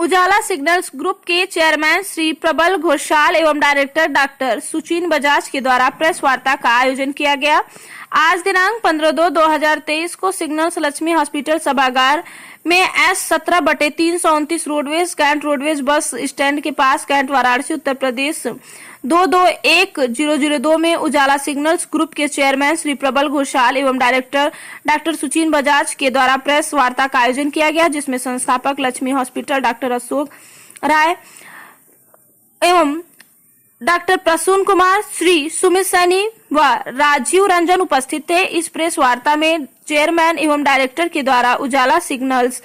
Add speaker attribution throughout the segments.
Speaker 1: उजाला signals group के chairman Shri Prabal Ghoshal एवं director doctor Suchin Bajaj के द्वारा प्रेस वार्ता का आयोजन किया गया। आज दिनांक 15/2/2023 को सिग्नल्स लक्ष्मी हॉस्पिटल सभागार में S17/329 roadways cantt roadways bus stand के पास कैंट वाराणसी उत्तर प्रदेश 221002 में उजाला सिग्नल्स ग्रुप के चेयरमैन श्री प्रबल घोषाल एवं डायरेक्टर डॉक्टर सुचिन बजाज के द्वारा प्रेस वार्ता का आयोजन किया गया, जिसमें संस्थापक लक्ष्मी हॉस्पिटल डॉक्टर अशोक राय एवं डॉक्टर प्रसून कुमार, श्री सुमित सैनी व राजीव रंजन उपस्थित थे। इस प्रेस वार्ता में चेयरमैन एवं डायरेक्टर के द्वारा उजाला सिग्नल्स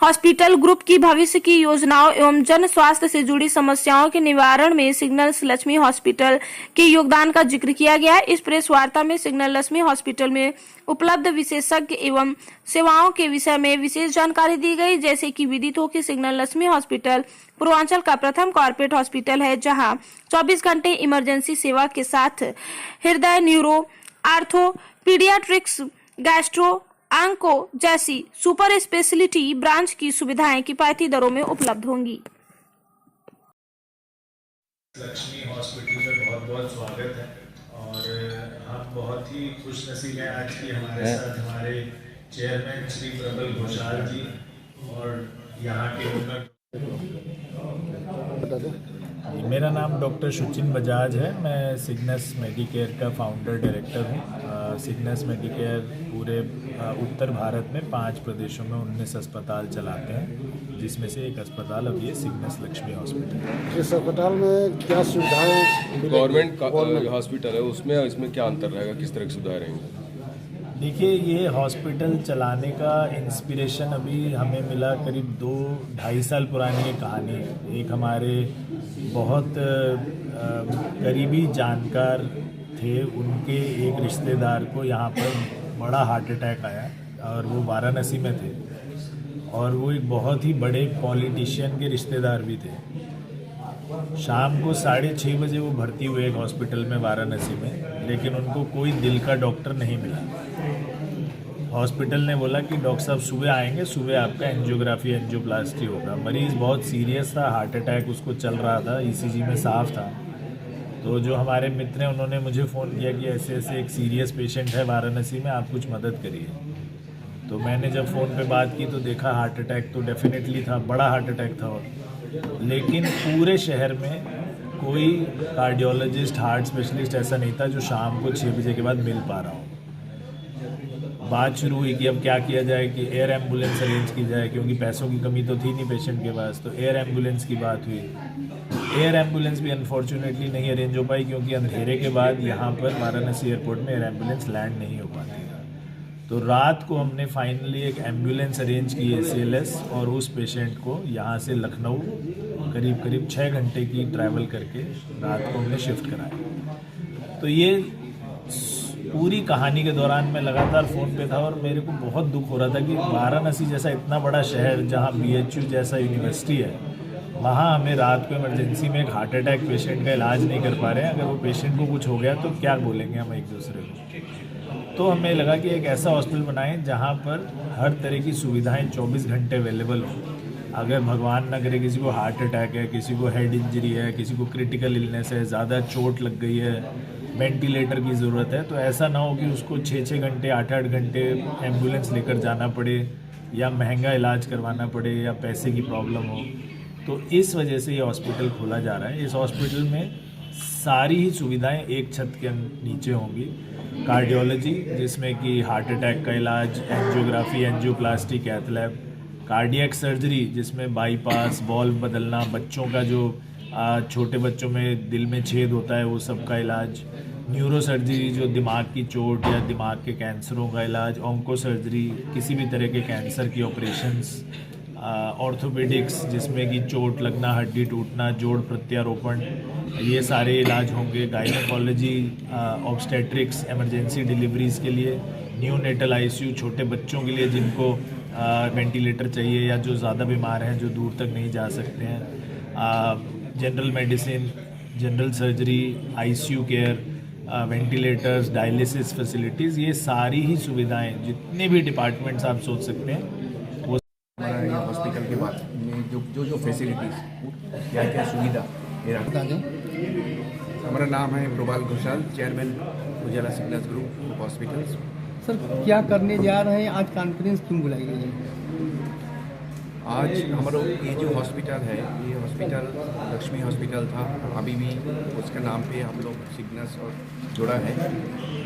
Speaker 1: हॉस्पिटल ग्रुप की भविष्य की योजनाओं एवं जन स्वास्थ्य से जुड़ी समस्याओं के निवारण में सिग्नल्स लक्ष्मी हॉस्पिटल के योगदान का जिक्र किया गया। इस प्रेस वार्ता में सिग्नल लक्ष्मी हॉस्पिटल में उपलब्ध विशेषज्ञ एवं सेवाओं के विषय में विशेष जानकारी दी गई, जैसे कि विदित हो कि सिग्नल लक्ष्मी हॉस्पिटल पूर्वांचल का प्रथम कॉर्पोरेट हॉस्पिटल है, जहां 24 घंटे इमरजेंसी सेवा के साथ हृदय, न्यूरो, आर्थो, पीडियाट्रिक्स, गैस्ट्रो, आंको जैसी सुपर स्पेशलिटी ब्रांच की सुविधाएं किफायती दरों में उपलब्ध होंगी।
Speaker 2: लक्ष्मी हॉस्पिटल में बहुत बहुत स्वागत है और हम बहुत ही खुशनसीब हैं आज की हमारे साथ हमारे चेयरमैन श्री प्रबल घोषाल जी और यहाँ के ओनर। मेरा नाम डॉक्टर सुचिन बजाज है। मैं सिग्नस मेडिकेयर का फाउंडर डायरेक्टर हूँ। सिग्नस मेडिकेयर पूरे उत्तर भारत में 5 प्रदेशों में 19 अस्पताल चलाते हैं, जिसमें से एक अस्पताल अब ये सिग्नस लक्ष्मी हॉस्पिटल।
Speaker 3: इस अस्पताल में क्या सुविधाएं?
Speaker 4: गवर्नमेंट हॉस्पिटल है, उसमें इसमें क्या अंतर रहेगा, किस तरह की सुविधाएं रहेंगी?
Speaker 2: देखिए, ये हॉस्पिटल चलाने का इंस्पिरेशन अभी हमें मिला करीब 2-2.5 साल पुरानी एक कहानी है। एक हमारे बहुत करीबी जानकार थे, उनके एक रिश्तेदार को यहाँ पर बड़ा हार्ट अटैक आया और वो वाराणसी में थे और वो एक बहुत ही बड़े पॉलिटिशियन के रिश्तेदार भी थे। शाम को 6:30 बजे वो भर्ती हुए एक हॉस्पिटल में वाराणसी में, लेकिन उनको कोई दिल का डॉक्टर नहीं मिला। हॉस्पिटल ने बोला कि डॉक्टर साहब सुबह आएंगे, सुबह आपका एंजियोग्राफी एंजियोप्लास्टी होगा। मरीज़ बहुत सीरियस था, हार्ट अटैक उसको चल रहा था, ईसीजी में साफ था। तो जो हमारे मित्र हैं उन्होंने मुझे फ़ोन किया कि ऐसे ऐसे एक सीरियस पेशेंट है वाराणसी में, आप कुछ मदद करिए। तो मैंने जब फ़ोन पे बात की तो देखा हार्ट अटैक तो डेफिनेटली था, बड़ा हार्ट अटैक था, लेकिन पूरे शहर में कोई कार्डियोलॉजिस्ट, हार्ट स्पेशलिस्ट ऐसा नहीं था जो शाम को 6 बजे के बाद मिल पा रहा हो। बात शुरू हुई कि अब क्या किया जाए कि एयर एम्बुलेंस अरेंज की जाए, क्योंकि पैसों की कमी तो थी नहीं पेशेंट के पास। तो एयर एम्बुलेंस की बात हुई। एयर एम्बुलेंस भी अनफॉर्चुनेटली नहीं अरेंज हो पाई, क्योंकि अंधेरे के बाद यहाँ पर वाराणसी एयरपोर्ट में एयर एम्बुलेंस लैंड नहीं हो पाती है। तो रात को हमने फाइनली एक एम्बुलेंस अरेंज की है CLS, और उस पेशेंट को यहाँ से लखनऊ करीब 6 घंटे की ट्रैवल करके रात को हमने शिफ्ट कराया। तो ये पूरी कहानी के दौरान मैं लगातार फ़ोन पे था और मेरे को बहुत दुख हो रहा था कि वाराणसी जैसा इतना बड़ा शहर, जहाँ BHU जैसा यूनिवर्सिटी है, वहाँ हमें रात को इमरजेंसी में एक हार्ट अटैक पेशेंट का इलाज नहीं कर पा रहे हैं। अगर वो पेशेंट को कुछ हो गया तो क्या बोलेंगे हम एक दूसरे को। तो हमें लगा कि एक ऐसा हॉस्पिटल बनाएं जहाँ पर हर तरह की सुविधाएं 24 घंटे अवेलेबल हो। अगर भगवान न करे किसी को हार्ट अटैक है, किसी को हेड इंजरी है, किसी को क्रिटिकल इलनेस है, ज़्यादा चोट लग गई है, वेंटिलेटर की ज़रूरत है, तो ऐसा ना हो कि उसको 6-6 घंटे 8-8 घंटे एम्बुलेंस लेकर जाना पड़े, या महंगा इलाज करवाना पड़े, या पैसे की प्रॉब्लम हो। तो इस वजह से ये हॉस्पिटल खोला जा रहा है। इस हॉस्पिटल में सारी ही सुविधाएं एक छत के नीचे होंगी। कार्डियोलॉजी, जिसमें कि हार्ट अटैक का इलाज, angiography angioplasty, cath lab, cardiac surgery जिसमें बाईपास, वॉल्व बदलना, बच्चों का जो छोटे बच्चों में दिल में छेद होता है वो सब का इलाज, न्यूरो सर्जरी जो दिमाग की चोट या दिमाग के कैंसरों का इलाज, ऑन्को सर्जरी किसी भी तरह के कैंसर की ऑपरेशंस, ऑर्थोपेडिक्स जिसमें कि चोट लगना, हड्डी टूटना, जोड़ प्रत्यारोपण, ये सारे इलाज होंगे। गायनेकोलॉजी, ऑब्स्टेट्रिक्स, इमरजेंसी डिलीवरीज़ के लिए, न्यूनेटल ICU छोटे बच्चों के लिए जिनको वेंटिलेटर चाहिए या जो ज़्यादा बीमार हैं, जो दूर तक नहीं जा सकते हैं, general medicine, general surgery, ICU care, ventilators, dialysis facilities, ये सारी ही सुविधाएं जितने भी डिपार्टमेंट्स आप सोच सकते हैं वो
Speaker 3: हॉस्पिटल के बाद में जो
Speaker 5: जो फैसिलिटीज़ क्या क्या सुविधा ये रखता है। हमारा नाम है प्रबाल घोषाल, चेयरमैन उजाला सिग्नल्स ग्रुप हॉस्पिटल्स।
Speaker 6: सर क्या करने जा रहे हैं, आज कॉन्फ्रेंस क्यों बुलाई गई है?
Speaker 5: आज हमारा ये जो हॉस्पिटल है, ये हॉस्पिटल लक्ष्मी हॉस्पिटल था, अभी भी उसके नाम पे हम लोग सिग्नल्स और जुड़ा है।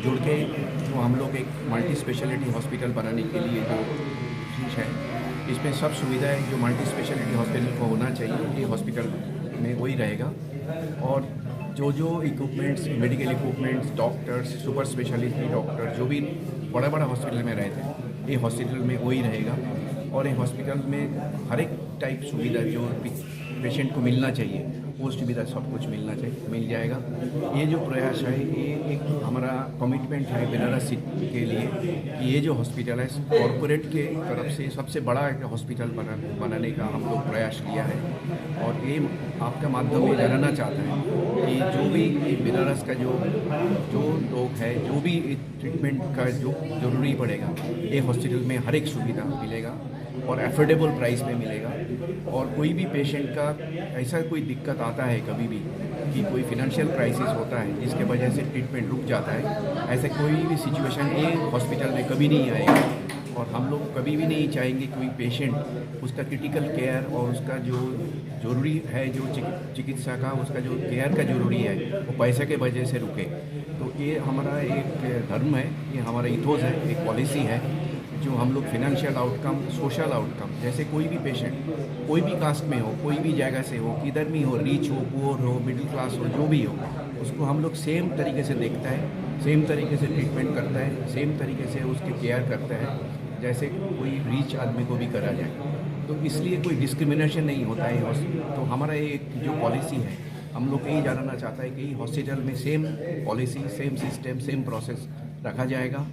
Speaker 5: जुड़ के जो हम लोग एक मल्टी स्पेशलिटी हॉस्पिटल बनाने के लिए जो कोशिश है, इसमें सब सुविधाएं जो मल्टी स्पेशलिटी हॉस्पिटल को होना चाहिए ये हॉस्पिटल में वही रहेगा। और जो equipments, medical equipments, doctors, super speciality doctor जो भी बड़ा हॉस्पिटल में रहते, ये हॉस्पिटल में वही रहेगा। और ये हॉस्पिटल में हर एक टाइप सुविधा जो पेशेंट को मिलना चाहिए वो सुविधा सब कुछ मिल जाएगा। ये जो प्रयास है ये एक हमारा कमिटमेंट है बनारस के लिए कि ये जो हॉस्पिटल है कॉरपोरेट के तरफ से सबसे बड़ा एक हॉस्पिटल बनाने का हम लोग प्रयास किया है। और ये आपका माध्यम में जानना चाहता है कि जो भी बनारस का जो लोग है, जो भी ट्रीटमेंट का जो ज़रूरी पड़ेगा, ये हॉस्पिटल में हर एक सुविधा मिलेगा और एफोर्डेबल प्राइस में मिलेगा। और कोई भी पेशेंट का ऐसा कोई दिक्कत आता है कभी भी कि कोई फिनेंशियल क्राइसिस होता है जिसके वजह से ट्रीटमेंट रुक जाता है, ऐसे कोई भी सिचुएशन ये हॉस्पिटल में कभी नहीं आएगा। और हम लोग कभी भी नहीं चाहेंगे कोई पेशेंट उसका क्रिटिकल केयर और उसका जो ज़रूरी है, जो चिकित्सा का उसका जो केयर का ज़रूरी है, वो पैसे के वजह से रुके। तो ये हमारा एक धर्म है, ये हमारा इथोस है, एक पॉलिसी है जो हम लोग फिनेंशियल आउटकम, सोशल आउटकम, जैसे कोई भी पेशेंट कोई भी कास्ट में हो, कोई भी जगह से हो, किधर भी हो, रिच हो, पुअर हो, मिडिल क्लास हो, जो भी हो, उसको हम लोग सेम तरीके से देखता है, सेम तरीके से ट्रीटमेंट करता है, सेम तरीके से उसके केयर करता है जैसे कोई रिच आदमी को भी करा जाए। तो इसलिए कोई डिस्क्रिमिनेशन नहीं होता है। तो हमारा एक जो पॉलिसी है, हम लोग यही जानना चाहता है कि हॉस्पिटल में same policy, same system, same process रखा जाएगा।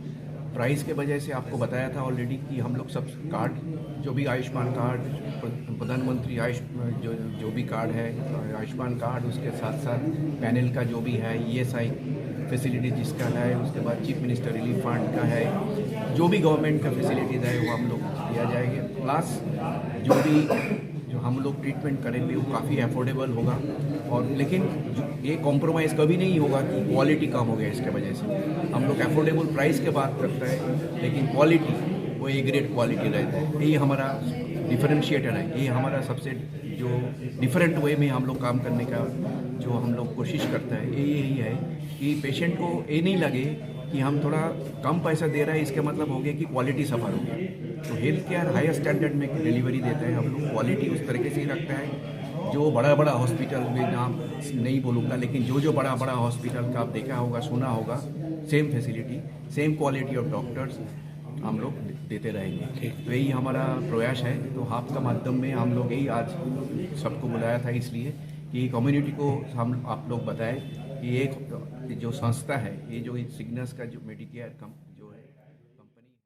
Speaker 5: प्राइस के वजह से आपको बताया था ऑलरेडी कि हम लोग सब कार्ड, जो भी आयुष्मान कार्ड, प्रधानमंत्री जो भी कार्ड है, आयुष्मान कार्ड, उसके साथ साथ पैनल का जो भी है, ESI फैसिलिटी जिसका है, उसके बाद चीफ मिनिस्टर रिलीफ फंड का है, जो भी गवर्नमेंट का फैसिलिटीज़ है वो हम लोग दिया जाएंगे। प्लस जो हम लोग ट्रीटमेंट करेंगे वो काफ़ी अफोर्डेबल होगा। और लेकिन ये कॉम्प्रोमाइज़ कभी नहीं होगा कि क्वालिटी कम हो गया इसके वजह से। हम लोग अफोर्डेबल प्राइस के बात करते हैं, लेकिन क्वालिटी वो ए ग्रेड क्वालिटी रहता है। ये हमारा डिफरेंशिएटर है, ये हमारा सबसे जो डिफरेंट वे में हम लोग काम करने का जो हम लोग कोशिश करते हैं, ये यही है कि पेशेंट को ये नहीं लगे कि हम थोड़ा कम पैसा दे रहे हैं, इसका मतलब हो गया कि क्वालिटी सफ़र हो गया। तो हेल्थ केयर हायर स्टैंडर्ड में डिलीवरी देते हैं हम लोग, क्वालिटी उस तरीके से ही रखते हैं। जो बड़ा हॉस्पिटल में नाम नहीं बोलूँगा, लेकिन जो बड़ा हॉस्पिटल का आप देखा होगा, सुना होगा, same facility, same quality of doctors हम लोग देते रहेंगे। तो यही हमारा प्रयास है। तो आपका माध्यम में हम लोग यही आज सबको बुलाया था, इसलिए कि कम्युनिटी को हम आप लोग बताएं कि एक जो संस्था है, ये जो सिग्नल्स का जो मेडिकेयर